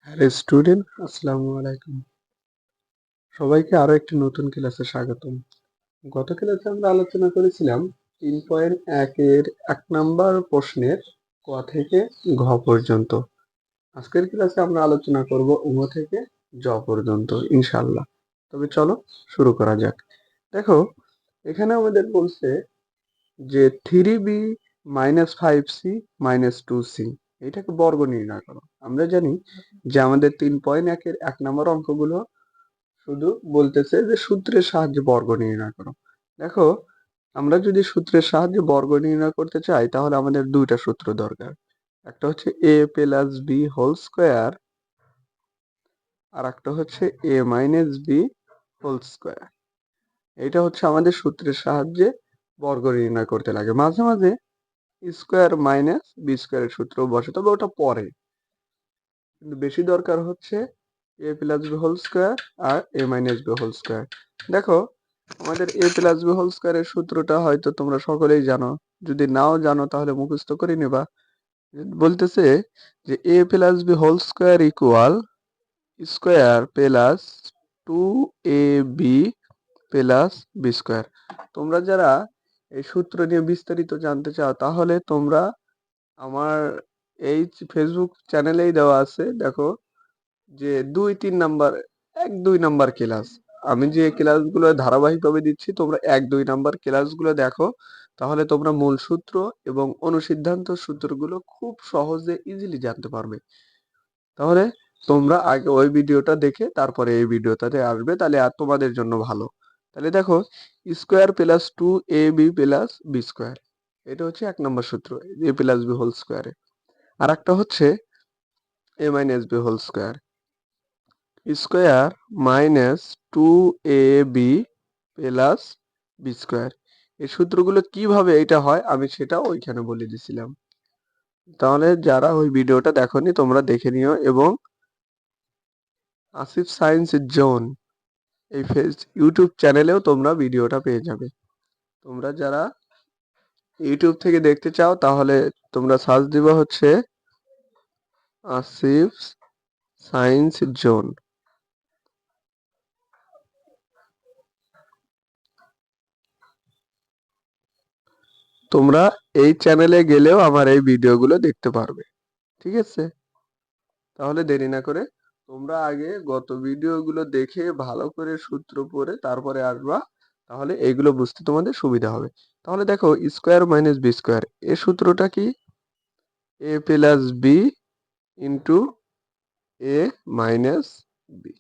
Hello student, আসসালামু আলাইকুম। সবাইকে আরো একটি নতুন ক্লাসে স্বাগতম। গত ক্লাসে আমরা আলোচনা করেছিলাম 3.1 এর 1 নম্বর প্রশ্নের ক থেকে ঘ পর্যন্ত। আজকের ক্লাসে আমরা আলোচনা করব ঙ থেকে জ পর্যন্ত ইনশাআল্লাহ। তবে চলো শুরু করা যাক। দেখো, এখানে আমাদের বলছে যে 3b minus 5c minus 2c এটাকে বর্গ নির্ণয় করো। আমরা জানি যে আমাদের 3.1 এর 1 নম্বর অঙ্কগুলো শুধু বলতেছে যে সূত্রের সাহায্যে বর্গ নির্ণয় করো। দেখো, আমরা যদি সূত্রের সাহায্যে বর্গ নির্ণয় করতে চাই তাহলে আমাদের দুইটা সূত্র দরকার। একটা হচ্ছে a plus B whole square, আর একটা হচ্ছে a minus B whole square. এটা হচ্ছে আমাদের সূত্রের সাহায্যে বর্গ নির্ণয় করতে লাগে। মাঝে মাঝে স্কোয়ার মাইনাস বি স্কোয়ারের সূত্র বসে, তবে ওটা পরে। কিন্তু বেশি দরকার হচ্ছে এ প্লাস বি হোল স্কোয়ার আর এ মাইনাস বি হোল স্কোয়ার। দেখো, আমাদের এ প্লাস বি হোল স্কোয়ারের সূত্রটা হয়তো তোমরা সকলেই জানো। যদি নাও জানো তাহলে মুখস্থ করে নেবা। বলতেছে যে A plus B whole square equal square plus 2ab plus B square. তোমরা যারা এই সূত্র নিয়ে বিস্তারিত জানতে চাও তাহলে তোমরা আমার এই ফেসবুক চ্যানেলেই দেওয়া আছে। দেখো যে 2-3 নাম্বার, 1-2 নাম্বার ক্লাস, আমি যে ক্লাসগুলো ধারাবাহিকভাবে দিচ্ছি তোমরা 1-2 নাম্বার ক্লাসগুলো দেখো, তাহলে তোমরা মূল সূত্র এবং অনুসিদ্ধান্ত সূত্রগুলো খুব সহজে ইজিলি জানতে পারবে। তাহলে তোমরা আগে ওই ভিডিওটা দেখে তারপরে এই ভিডিওটাতে আসবে, তাহলে আর তোমাদের জন্য ভালো। তাহলে দেখো, square plus 2ab plus B square, এটা হচ্ছে 1 নম্বর সূত্র, এ প্লাস বি হোল স্কোয়ারে। আর একটা হচ্ছে A minus B whole square, square minus 2ab plus B square. এই সূত্রগুলো কিভাবে এটা হয় আমি সেটা ওইখানে বলে দিছিলাম। তাহলে যারা ওই ভিডিওটা দেখোনি তোমরা দেখে নিও, এবং আসিফ সায়েন্স জোন এই ইউটিউব চ্যানেলেও তোমরা ভিডিওটা পেয়ে যাবে। তোমরা যারা ইউটিউব থেকে দেখতে চাও তাহলে তোমরা সার্চ দিবা হচ্ছে আসিফ সায়েন্স জোন। তোমরা এই চ্যানেলে গেলেও আমার এই ভিডিওগুলো দেখতে পারবে। ঠিক আছে, তাহলে দেরি না করে তোমরা আগে গত ভিডিওগুলো দেখে ভালো করে সূত্র পড়ে তারপরে আসবা, তাহলে এইগুলো বুঝতে তোমাদের সুবিধা হবে। তাহলে দেখো, স্কোয়ার মাইনাস বি স্কোয়ার এর সূত্রটা কি? এ প্লাস বি ইন্টু এ মাইনাস বি।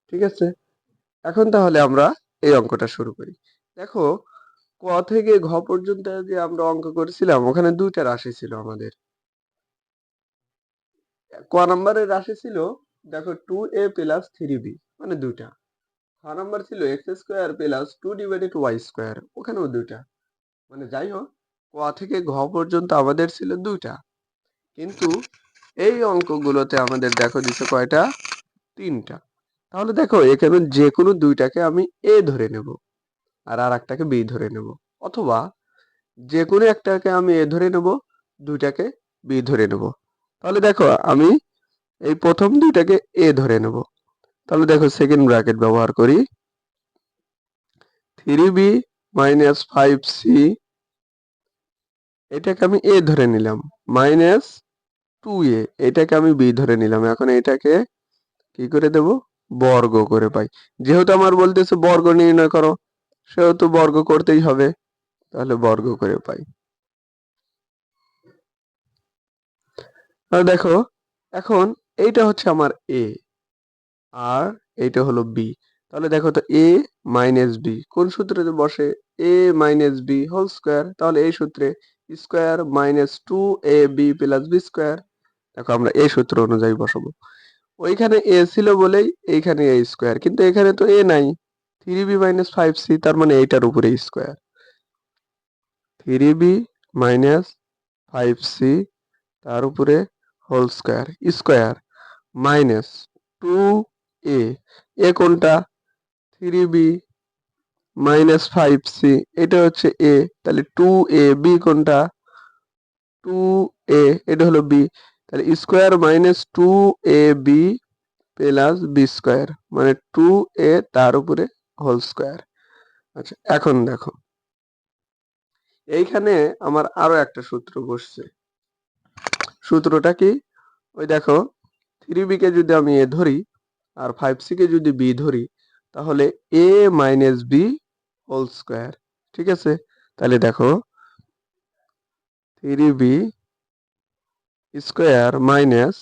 ঠিক আছে, এখন তাহলে আমরা এই অঙ্কটা শুরু করি। দেখো, ক থেকে ঘ পর্যন্ত যে আমরা অঙ্ক করেছিলাম ওখানে দুইটা রাশি ছিল আমাদের। ক নাম্বারের রাশি ছিল, দেখো, 2a প্লাস 3b, মানে দুইটা। খ নাম্বার ছিল X square plus 2 divided Y square, ওখানেও দুইটা। মানে যাই হোক, ক থেকে ঘ পর্যন্ত আমাদের ছিল দুইটা, কিন্তু এই অঙ্কগুলোতে আমাদের দেখো দিছে কয়টা? তিনটা। তাহলে দেখো, এখানে যে কোনো দুইটাকে আমি এ ধরে নেব আর আর একটাকে বি ধরে নেব, অথবা যে কোনো একটাকে আমি এ ধরে নেব, দুইটাকে বি ধরে নেব। তাহলে দেখো, আমি এই প্রথম দুইটাকে এ ধরে নেব। তাহলে দেখো, সেকেন্ড ব্র্যাকেট ব্যবহার করি। 3b মাইনাস 5c, এটাকে আমি এ ধরে নিলাম, মাইনাস 2a, এটাকে আমি বি ধরে নিলাম। এখন এটাকে কি করে দেব? বর্গ করে পাই। যেহেতু আমার বলতেছে বর্গ নির্ণয় করো, সেহেতু বর্গ করতেই হবে, তাহলে বর্গ করে পাই। আর দেখো, এখন এইটা হচ্ছে আমার এ আর এইটা হলো বি। তাহলে দেখো তো, এ মাইনাস বি কোন সূত্রে বসে? A minus B whole square. তাহলে এই সূত্রে square minus 2ab plus B square. দেখো, আমরা এই সূত্র অনুযায়ী বসাবো। ওইখানে এ ছিল বলেই এইখানে এ স্কোয়ার, কিন্তু এখানে তো এ নাই। 3b মাইনাস 5c, তার মানে এইটার উপরে স্কোয়ার। 3b মাইনাস 5c তার উপরে whole square, square minus 2a, A কোনটা? 3b মাইনাস 5c, এটা হচ্ছে এ। তাহলে 2ab কোনটা? 2a, এটা হলো বি। তাহলে square minus 2ab plus B square মানে 2a তার উপরে হোল স্কোয়ার। আচ্ছা এখন দেখো এইখানে আমার আরো একটা সূত্র বসছে। সূত্রটা কি? ওই দেখো 3b কে যদি আমি এ ধরি আর 5c কে যদি বি ধরি তাহলে a minus B whole square. ঠিক আছে, তাহলে দেখো 3b square minus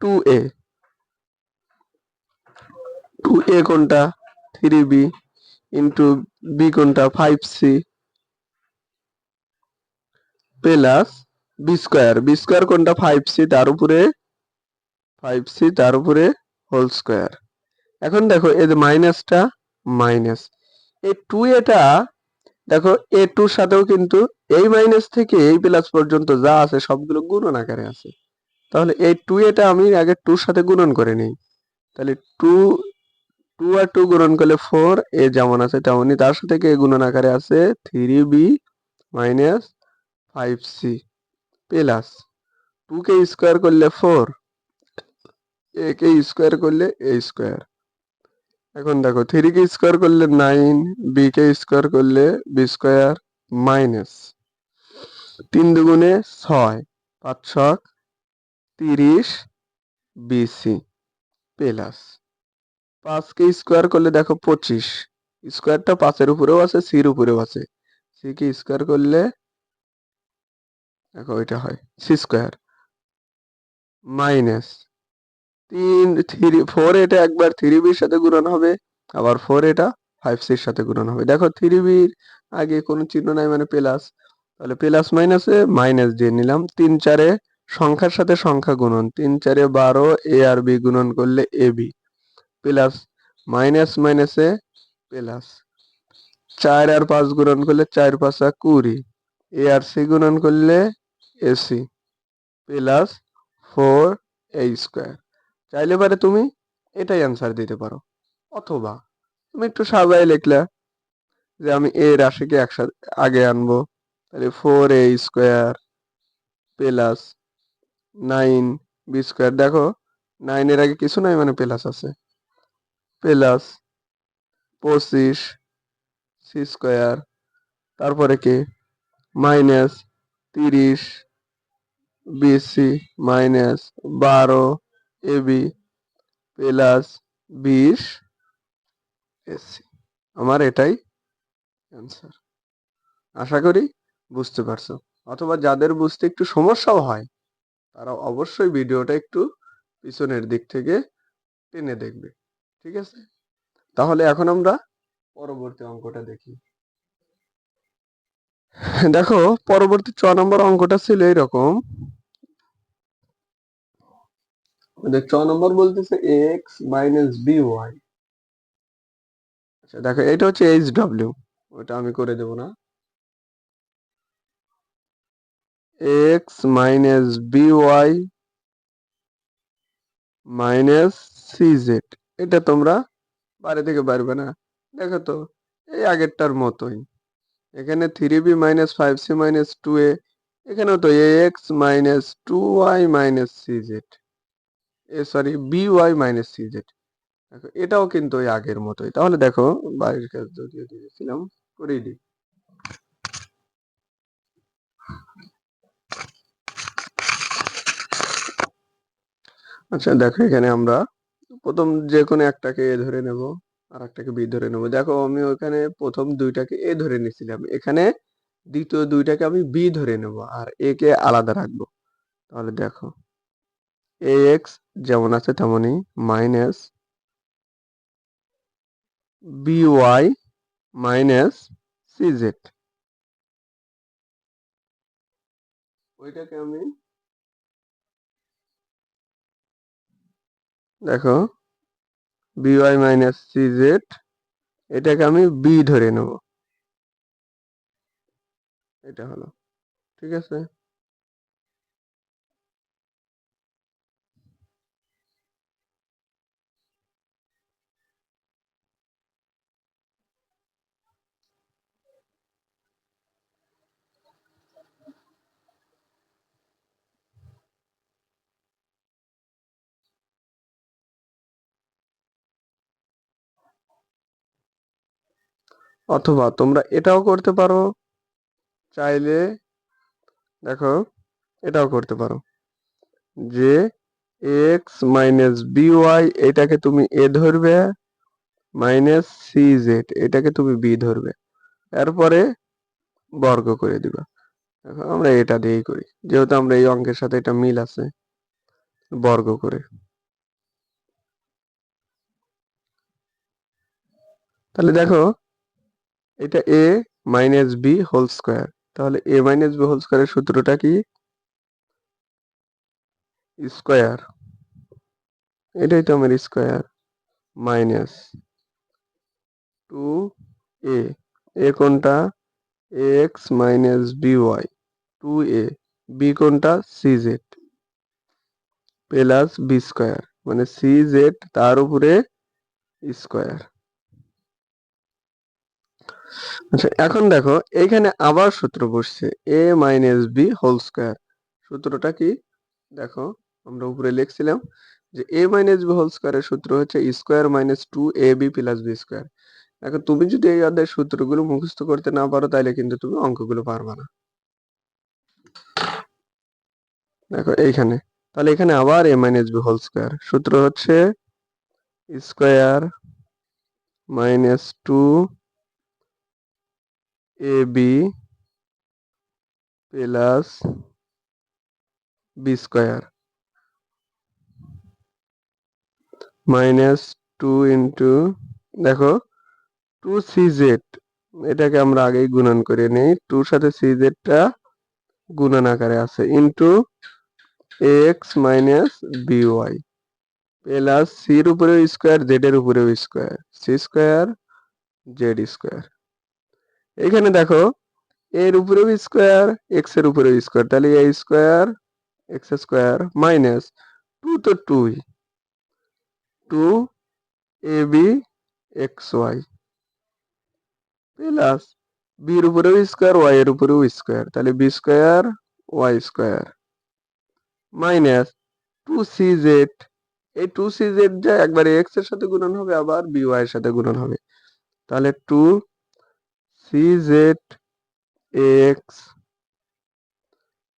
2a, 2a কোনটা 3b ইন্টু বি কোনটা 5c plus B square, B square কোনটা 5c তার উপরে হোল স্কোয়ার। এখন দেখো এই যে মাইনাসটা মাইনাস এই 2a দেখো এ টুর সাথেও কিন্তু এই মাইনাস থেকে এই প্লাস পর্যন্ত যা আছে সবগুলো গুণন আকারে আছে। তাহলে এই 2a আমি আগে 2 সাথে গুণন করে নিই। তাহলে 2 2 আর 2 গুণন করলে 4, এ যেমন আছে তেমনই তার সাথে কে গুণন আকারে আছে 3b মাইনাস 5c প্লাস 2 কে স্কোয়ার করলে 4, এ কে স্কোয়ার করলে a স্কোয়ার। এখন দেখো 3 কে স্কোয়ার করলে 9, বি কে স্কোয়ার করলে বি স্কোয়ার মাইনাস 3 দুগুণে 6, 5 ছক 30 বিসি প্লাস 5 কে স্কোয়ার করলে দেখো 25, স্কোয়ারটা 5 এর উপরেও আছে সির উপরেও আছে, সি কে স্কোয়ার করলে দেখো এটা হয় সি স্কোয়ার মাইনাস 4 এটা একবার 3b-র সাথে গুণন হবে, আবার 4 এটা 5c-র সাথে গুণন হবে। দেখো 3b-র আগে কোনো চিহ্ন নাই মানে প্লাস, তাহলে প্লাস মাইনাসে মাইনাস দিয়ে নিলাম। 3 4-এ সংখ্যার সাথে সংখ্যা গুণন, 3 4-এ 12, এ আর বি গুণন করলে এ বি প্লাস মাইনাস মাইনাসে প্লাস 4 আর 5 গুণন করলে 4 5 20, এ আর সি গুণন করলে এসি প্লাস 4 a স্কোয়ার। চাইলে পারে তুমি এটাই অ্যান্সার দিতে পারো, অথবা তুমি একটু সাজায় লিখলা যে আমি এ রাশিকে একসাথে আগে আনবো, তাহলে 4a square plus 9b square. দেখো 9 এর আগে কিছু নাই মানে প্লাস আছে, প্লাস 25c স্কোয়ার, তারপরে কি minus 30 BC minus 12 ab plus 20 AC. আমার এটাই অ্যান্সার। আশা করি বুঝতে পারছো, অথবা যাদের বুঝতে একটু সমস্যাও হয় তারা অবশ্যই ভিডিওটা একটু পিছনের দিক থেকে টেনে দেখবে। ঠিক আছে, তাহলে এখন আমরা পরবর্তী অঙ্কটা দেখি। দেখো পরবর্তী 6 নম্বর অঙ্কটা ছিল এইরকম। 6 নম্বর বলতেছে এক্স মাইনাস বি ওয়াই। আচ্ছা দেখো এটা হচ্ছে এইচ ডব্লিউ, ওটা আমি করে দেব না। X minus B Y minus C Z, এটা তোমরা বাইরে থেকে পারবে না। দেখো তো এই আগেরটার মতোই, এখানে 3b minus 5c minus 2a, এখানেও তো ax minus 2y minus cz, sorry by minus cz। দেখো এটাও কিন্তু ওই আগের মতোই। তাহলে দেখো বাইরের কাজ যদিও দিয়েছিলাম করেই দিই। আচ্ছা দেখো এখানে আমরা প্রথম যে কোনো একটাকে এ ধরে নেব আর একটাকে বি ধরে নেব। দেখো আমি ওখানে প্রথম দুইটাকে এ ধরে নিয়েছিলাম, এখানে দ্বিতীয় দুইটাকে আমি বি ধরে নেব আর এ কে আলাদা রাখবো। তাহলে দেখো ax যেমন আছে তেমনই মাইনাস by মাইনাস cz, ওইটাকে আমি দেখো by মাইনাস cz, এটাকে আমি বি ধরে নেব, এটা হলো ঠিক আছে। অথবা তোমরা এটাও করতে পারো, চাইলে দেখো এটাও করতে পারো যে এক্স মাইনাস বিওয়াই এটাকে তুমি এ ধরবে, মাইনাস সি জেড এটাকে তুমি বি ধরবে, এরপরে বর্গ করে দিবা। দেখো আমরা এটা দিয়েই করি, যেহেতু আমরা এই অঙ্কের সাথে এটা মিল আছে, বর্গ করে। তাহলে দেখো এটা এ মাইনাস বি হোল স্কোয়ার, তাহলে এ মাইনাস বি হোল স্কোয়ারের সূত্রটা কি? স্কোয়ার, এটাই তো আমার square, minus two A, A কোনটা? X minus B Y, two A, B কোনটা? C Z, plus B square, মানে সি জেড তার উপরে স্কোয়ার। আচ্ছা এখন দেখো এইখানে আবার সূত্র বসছে এ মাইনাস বি হোল স্কোয়ার। সূত্রটা কি? দেখো আমরা উপরে লিখছিলাম যে এ মাইনাস বি হোল স্কোয়ারের সূত্র হচ্ছে square minus two A B plus B square. এখন তুমি যদি এই অধ্যায়ের সূত্রগুলো মুখস্থ করতে না পারো তাহলে কিন্তু তুমি অঙ্কগুলো পারবা না। দেখো এইখানে, তাহলে এখানে আবার A minus B whole square, সূত্র হচ্ছে square minus two A B plus B square minus two into, দেখো টু সি জেড, এটাকে আমরা আগেই গুণন করে নেই, টুর সাথে সি জেডটা গুণন আকারে আছে, into X minus B Y plus সির উপরেও স্কোয়ার জেড এর উপরেও square, C square Z square. এখানে দেখো এর উপরেও স্কোয়ার এক্স এর উপরেও স্কোয়ার, তাহলে A square X square minus two তো টুই, two A B X Y plus বির উপরেও স্কোয়ার ওয়াই এর উপরেও স্কোয়ার, তাহলে B square Y square minus two C Z, এই টু সি জেড যা একবারে এক্স এর সাথে গুণন হবে আবার বি ওয়াই এর সাথে গুণন হবে, তাহলে two C Z X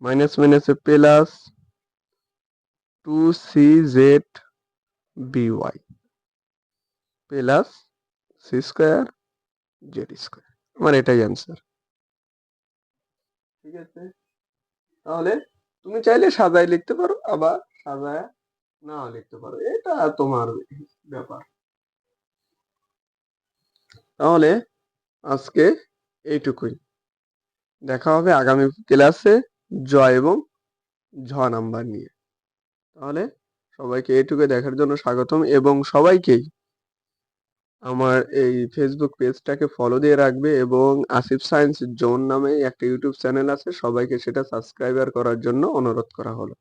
minus minus plus two C Z B Y plus C square Z square. আমার এটাই অ্যান্সার। ঠিক আছে, তাহলে তুমি চাইলে সাজায় লিখতে পারো, আবার সাজায় নাও লিখতে পারো, এটা তোমার ব্যাপার। তাহলে আজকে এইটুকুই, দেখা হবে আগামী ক্লাসে জ এবং ঝ নাম্বার নিয়ে। তাহলে সবাইকে এইটুকু দেখার জন্য স্বাগতম, এবং সবাইকেই আমার এই ফেসবুক পেজটাকে ফলো দিয়ে রাখবে, এবং আসিফ সায়েন্স জোন নামে একটা ইউটিউব চ্যানেল আছে, সবাইকে সেটা সাবস্ক্রাইবার করার জন্য অনুরোধ করা হলো।